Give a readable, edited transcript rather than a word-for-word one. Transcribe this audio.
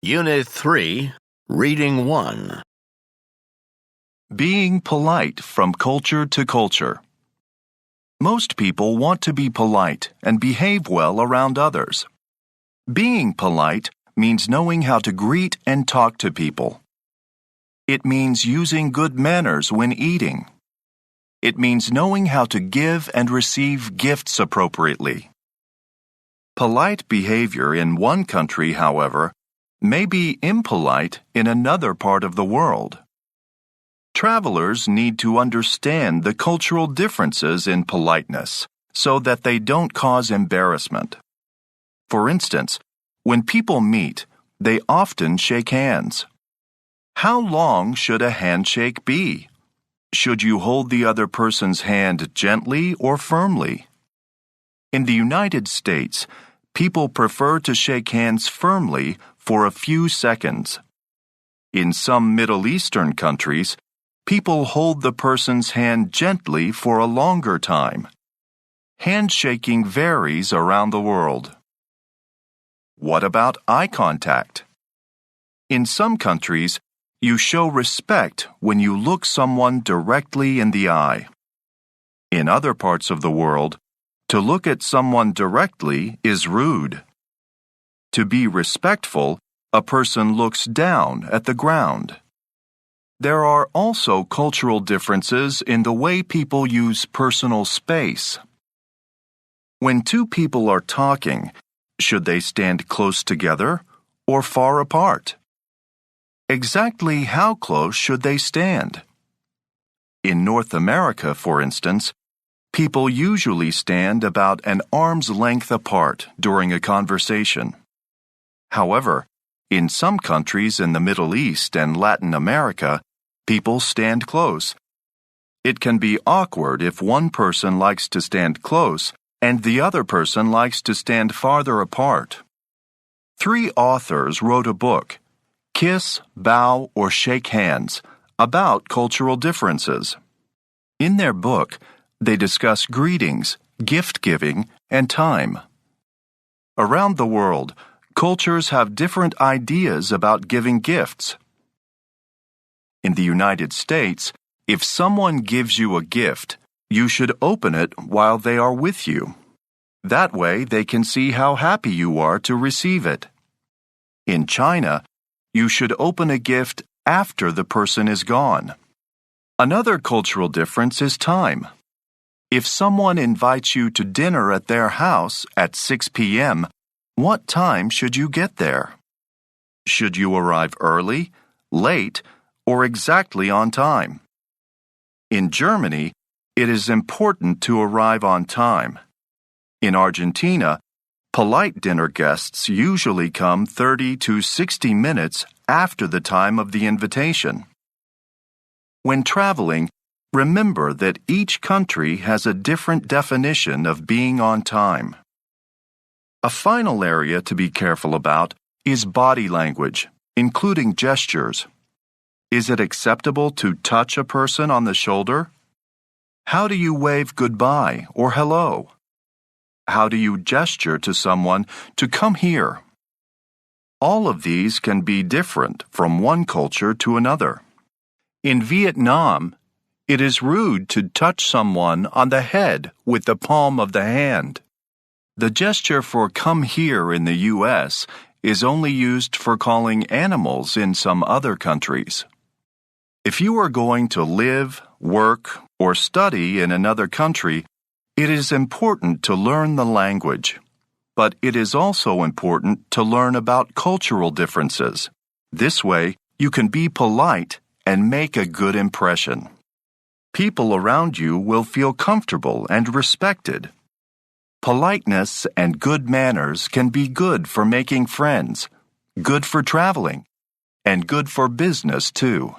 Unit 3, Reading 1. Being polite from culture to culture. Most people want to be polite and behave well around others. Being polite means knowing how to greet and talk to people. It means using good manners when eating. It means knowing how to give and receive gifts appropriately. Polite behavior in one country, however, may be impolite in another part of the world. Travelers need to understand the cultural differences in politeness so that they don't cause embarrassment. For instance, when people meet, they often shake hands. How long should a handshake be? Should you hold the other person's hand gently or firmly? In the United States, people prefer to shake hands firmly for a few seconds. In some Middle Eastern countries, people hold the person's hand gently for a longer time. Handshaking varies around the world. What about eye contact? In some countries, you show respect when you look someone directly in the eye. In other parts of the world, to look at someone directly is rude. To be respectful, a person looks down at the ground. There are also cultural differences in the way people use personal space. When two people are talking, should they stand close together or far apart? Exactly how close should they stand? In North America, for instance, people usually stand about an arm's length apart during a conversation. However, in some countries in the Middle East and Latin America, people stand close. It can be awkward if one person likes to stand close and the other person likes to stand farther apart. 3 authors wrote a book, Kiss, Bow, or Shake Hands, about cultural differences. In their book, they discuss greetings, gift-giving, and time. Around the world, cultures have different ideas about giving gifts. In the United States, if someone gives you a gift, you should open it while they are with you. That way, they can see how happy you are to receive it. In China, you should open a gift after the person is gone. Another cultural difference is time. If someone invites you to dinner at their house at 6 p.m., what time should you get there? Should you arrive early, late, or exactly on time? In Germany, it is important to arrive on time. In Argentina, polite dinner guests usually come 30 to 60 minutes after the time of the invitation. When traveling, remember that each country has a different definition of being on time. A final area to be careful about is body language, including gestures. Is it acceptable to touch a person on the shoulder? How do you wave goodbye or hello? How do you gesture to someone to come here? All of these can be different from one culture to another. In Vietnam, it is rude to touch someone on the head with the palm of the hand. The gesture for come here in the U.S. is only used for calling animals in some other countries. If you are going to live, work, or study in another country, it is important to learn the language. But it is also important to learn about cultural differences. This way, you can be polite and make a good impression. People around you will feel comfortable and respected. Politeness and good manners can be good for making friends, good for traveling, and good for business too.